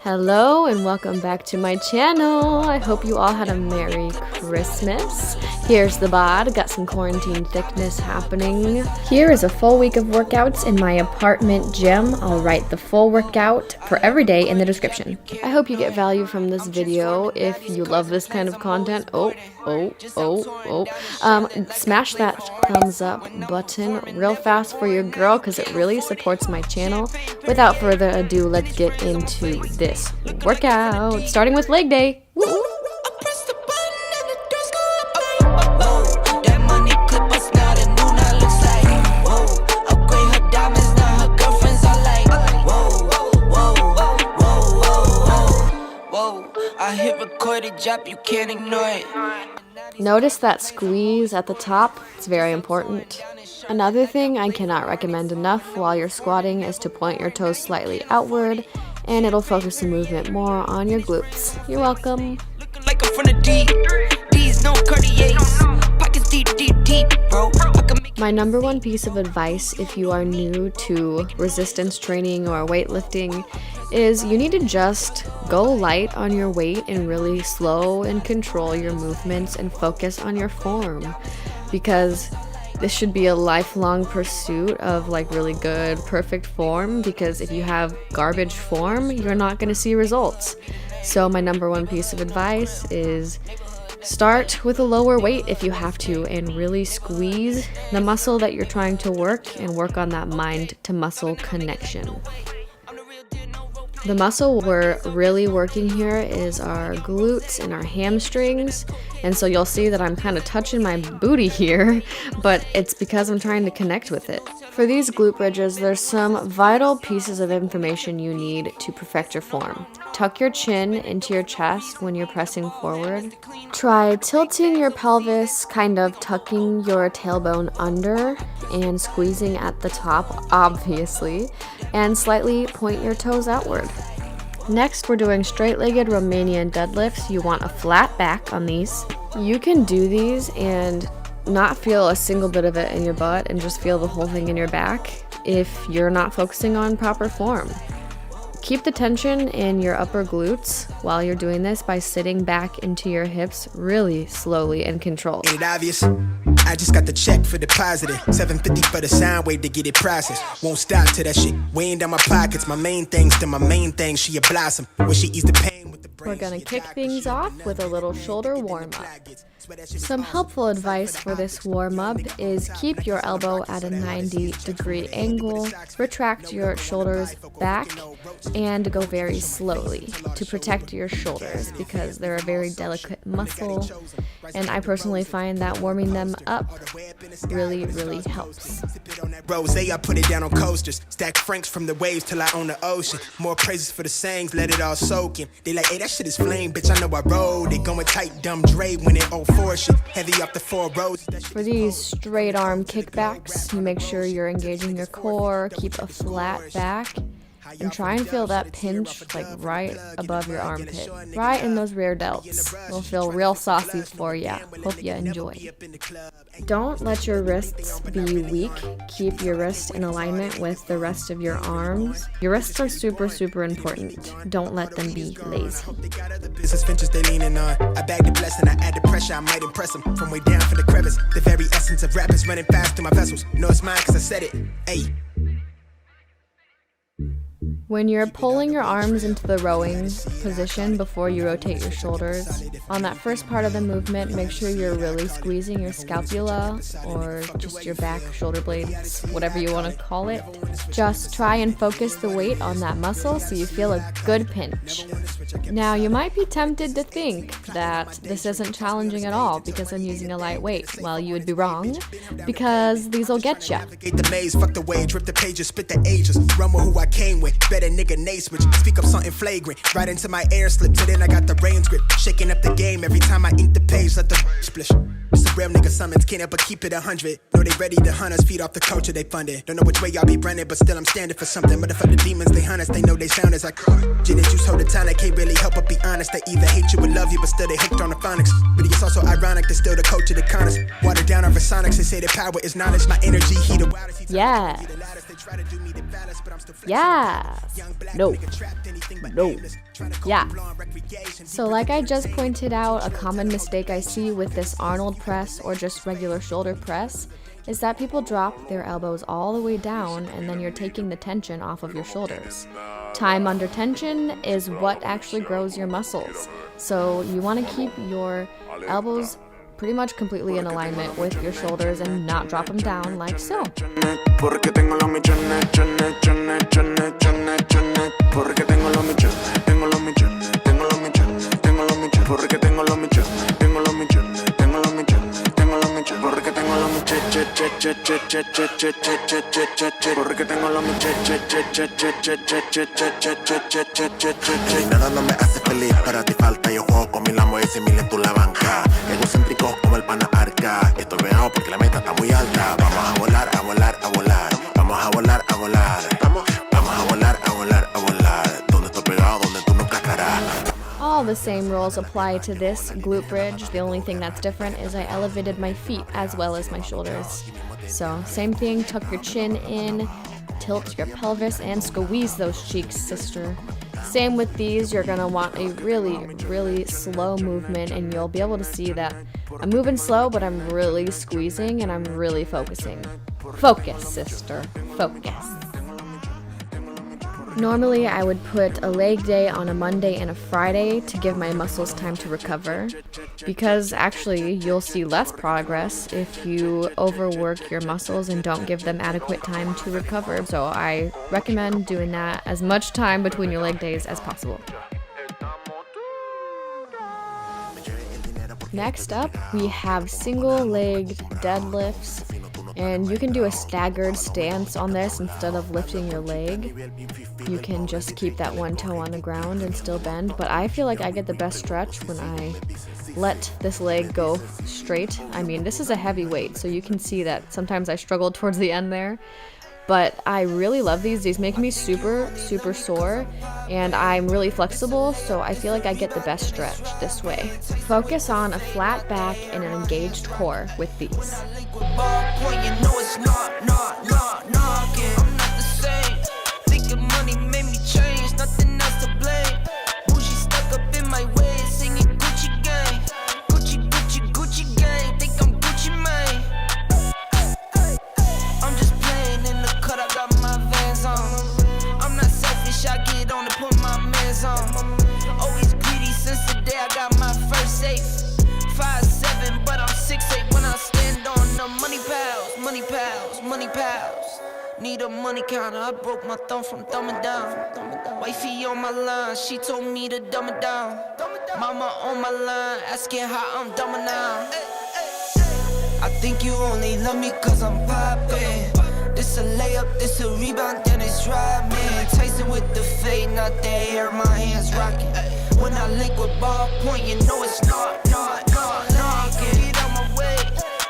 Hello and welcome back to my channel. I hope you all had a Merry Christmas. Here's the bod, got some quarantine thickness happening. Here is a full week of workouts in my apartment gym. I'll write the full workout for every day in the description. I hope you get value from this video. If you love this kind of content, smash that thumbs up button real fast for your girl because it really supports my channel. Without further ado, let's get into this workout, starting with leg day. Woo! You can't ignore it. Notice that squeeze at the top. It's very important. Another thing I cannot recommend enough while you're squatting is to point your toes slightly outward, and it'll focus the movement more on your glutes. You're welcome. My number one piece of advice if you are new to resistance training or weightlifting is you need to just go light on your weight and really slow and control your movements and focus on your form, because this should be a lifelong pursuit of really good, perfect form, because if you have garbage form, you're not going to see results. So my number one piece of advice is start with a lower weight if you have to and really squeeze the muscle that you're trying to work and work on that mind to muscle connection. The muscle we're really working here is our glutes and our hamstrings, and so you'll see that I'm kind of touching my booty here, but it's because I'm trying to connect with it. For these glute bridges, there's some vital pieces of information you need to perfect your form. Tuck your chin into your chest when you're pressing forward. Try tilting your pelvis, kind of tucking your tailbone under and squeezing at the top, obviously, and slightly point your toes outward. Next, we're doing straight-legged Romanian deadlifts. You want a flat back on these. You can do these and not feel a single bit of it in your butt and just feel the whole thing in your back if you're not focusing on proper form. Keep the tension in your upper glutes while you're doing this by sitting back into your hips really slowly and controlled. Ain't it obvious? I just got the check for depositing. $750 for the sound wave to get it processed. Won't stop to that shit weighing down my pockets. My main thing's to my main thing. She a blossom when she eats the pain with the brain. We're gonna kick things off with a little shoulder warm-up. Some helpful advice for this warm-up is keep your elbow at a 90-degree angle, retract your shoulders back, and go very slowly to protect your shoulders because they're a very delicate muscle, and I personally find that warming them up really helps. Rose, I put it down on coasters. Stack francs from the waves till I own the ocean. More praises for the sayings, let it all soak in. They like, hey, that shit is flame, bitch, I know I rode. They going tight, dumb Dre when it all four shit. Heavy up the 4 roads. For these straight arm kickbacks, you make sure you're engaging your core, keep a flat back, and try and feel that pinch right above your armpit, right in those rear delts. It'll feel real saucy for ya. Hope you enjoy. Don't let your wrists be weak. Keep your wrists in alignment with the rest of your arms. Your wrists are super important. Don't let them be lazy. Business ventures they leaning on. I bag the blessing, I add the pressure, I might impress them. From way down for the crevice, the very essence of rap is running fast through my vessels. No, it's mine cause I said it. Ayy. When you're pulling your arms into the rowing position before you rotate your shoulders, on that first part of the movement, make sure you're really squeezing your scapula or just your back shoulder blades, whatever you want to call it. Just try and focus the weight on that muscle so you feel a good pinch. Now, you might be tempted to think that this isn't challenging at all because I'm using a light weight. Well, you would be wrong, because these will get you. The maze, fuck the wage, rip the pages, spit the ages. Run with who I came with, better nigga Nate switch. Speak up something flagrant, right into my air slip. So then I got the reins grip, shaking up the game every time I ink the page. Let the splish. It's a real nigga summons, can't help but keep it 100. Know they ready to hunt us, feed off the culture they funded. Don't know which way y'all be running, but still I'm standing for something. Motherfucker demons, they hunt us, they know they sound as I gin and juice hold the time, I can't really help but be honest. They either hate you or love you, but still they hooked on the phonics. But it's also ironic, they're still the coach of the conners. Water down over sonics, they say the power is knowledge. My energy, heat the wildest. Yeah. Yes. No. No. Yeah. So like I just pointed out, a common mistake I see with this Arnold press or just regular shoulder press is that people drop their elbows all the way down and then you're taking the tension off of your shoulders. Time under tension is what actually grows your muscles. So you want to keep your elbows pretty much completely in alignment with your shoulders and not drop them down like so. Nada no me hace feliz, para ti falta yo juego con mil amos y 100,000 en tu la banca. Egocéntrico como el pana arca. Estoy pegado porque la meta está muy alta. Vamos a volar, a volar, a volar. Vamos a volar, a volar. Vamos a volar, a volar, a volar. Donde estoy pegado, donde tú nunca estarás. All the same rules apply to this glute bridge. The only thing that's different is I elevated my feet as well as my shoulders. So same thing, tuck your chin in, tilt your pelvis, and squeeze those cheeks, sister. Same with these, you're gonna want a really, really slow movement, and you'll be able to see that I'm moving slow, but I'm really squeezing and I'm really focusing. Focus, sister, focus. Normally, I would put a leg day on a Monday and a Friday to give my muscles time to recover, because actually you'll see less progress if you overwork your muscles and don't give them adequate time to recover. So I recommend doing that as much time between your leg days as possible. Next up, we have single-legged deadlifts. And you can do a staggered stance on this instead of lifting your leg. You can just keep that one toe on the ground and still bend, but I feel like I get the best stretch when I let this leg go straight. I mean, this is a heavy weight, so you can see that sometimes I struggle towards the end there. But I really love these. These make me super, super sore, and I'm really flexible, so I feel like I get the best stretch this way. Focus on a flat back and an engaged core with these. Always greedy since the day I got my first safe. 5'7", but I'm 6'8" when I stand on the money pals, money pals, money pals. Need a money counter, I broke my thumb from thumbing down. Wifey on my line, she told me to dumb it down. Mama on my line, asking how I'm dumbing now. I think you only love me cause I'm poppin'. This a layup, this a rebound, then it's right, man. Tyson with the fade, not the hair, my hands rocking. When I link with ballpoint, you know it's not. Get out my way.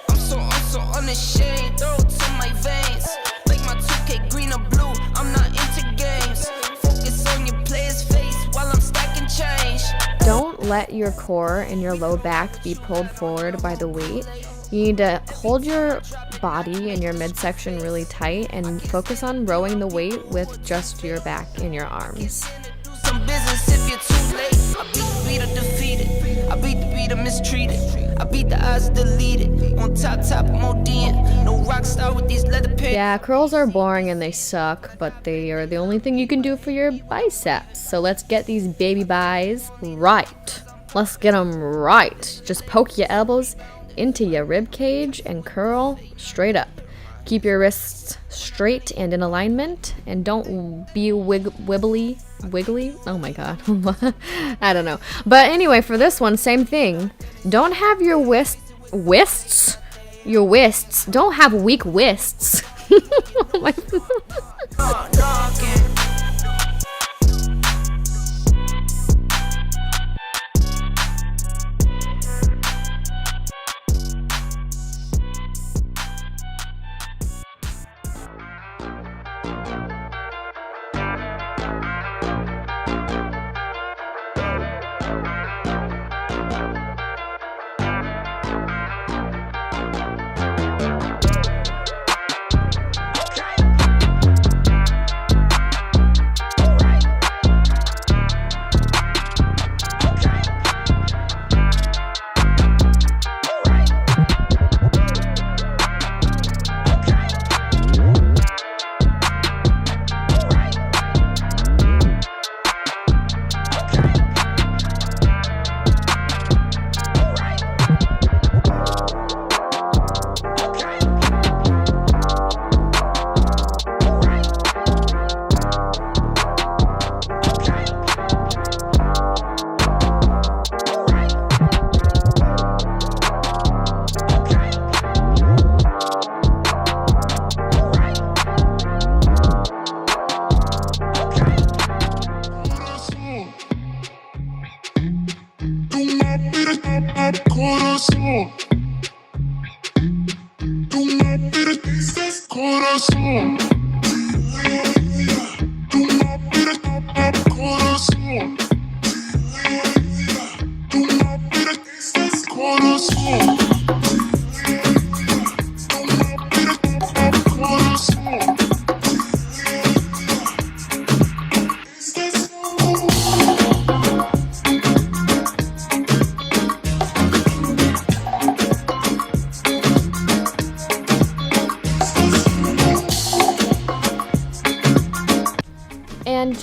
I'm so unashamed. Throw it to my veins. Like my 2K green or blue, I'm not into games. Focus on your player's face while I'm stacking change. Don't let your core and your low back be pulled forward by the weight. You need to hold your body and your midsection really tight and focus on rowing the weight with just your back and your arms. Some business if you're too late. I beat the beater defeated. I beat the beater mistreated. I beat the odds deleted. On top, I'm ODing. No rock star with these leather pants. Yeah, curls are boring and they suck, but they are the only thing you can do for your biceps. So let's get these baby buys right. Let's get them right. Just poke your elbows into your rib cage and curl straight up. Keep your wrists straight and in alignment, and don't be wiggly. Oh my god. I don't know. But anyway, for this one, same thing. Don't have your wrists. Your wrists. Don't have weak wrists. Oh my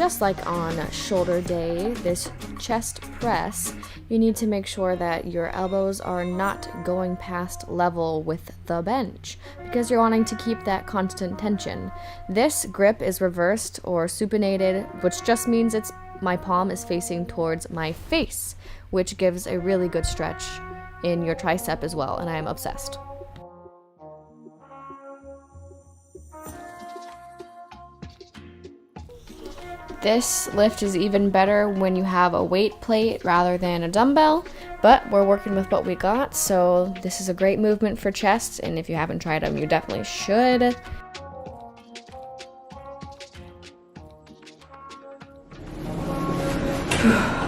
just like on shoulder day, this chest press, you need to make sure that your elbows are not going past level with the bench because you're wanting to keep that constant tension. This grip is reversed or supinated, which just means my palm is facing towards my face, which gives a really good stretch in your tricep as well, and I am obsessed. This lift is even better when you have a weight plate rather than a dumbbell, but we're working with what we got, so this is a great movement for chest, and if you haven't tried them, you definitely should.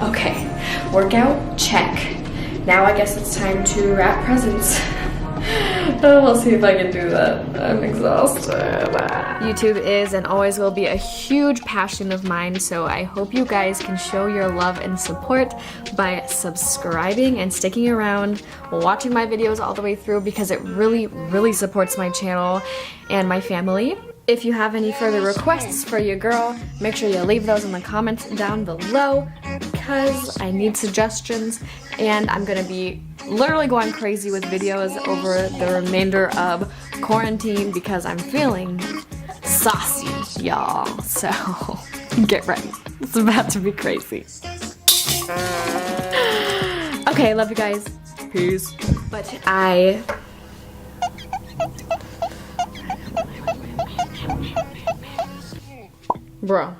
Okay, workout check. Now I guess it's time to wrap presents. We'll see if I can do that. I'm exhausted. YouTube is and always will be a huge passion of mine, so I hope you guys can show your love and support by subscribing and sticking around, watching my videos all the way through because it really, really supports my channel and my family. If you have any further requests for your girl, make sure you leave those in the comments down below because I need suggestions, and I'm gonna be literally going crazy with videos over the remainder of quarantine because I'm feeling saucy, y'all. So get ready. It's about to be crazy. Okay, love you guys. Peace. But Bro,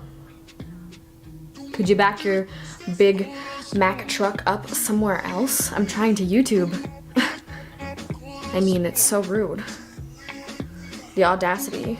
could you back your big Mack truck up somewhere else? I'm trying to YouTube. I mean, it's so rude. The audacity.